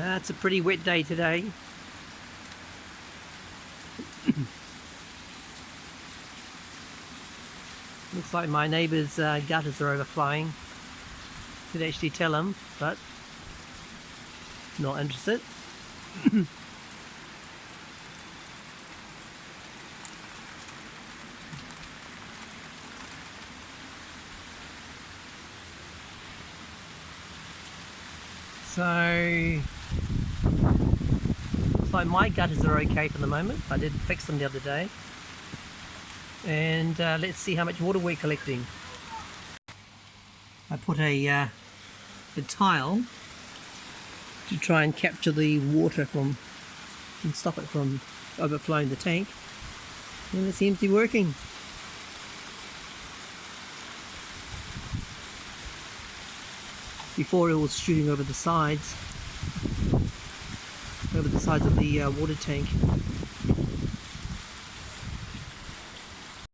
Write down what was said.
It's a pretty wet day today. Looks like my neighbour's gutters are overflowing. Could actually tell him, but not interested. So looks like my gutters are okay for the moment. I did fix them the other day. And let's see how much water we're collecting. I put a tile to try and capture the water and stop it from overflowing the tank, and it seems to be working. Before it was shooting over the sides of the water tank.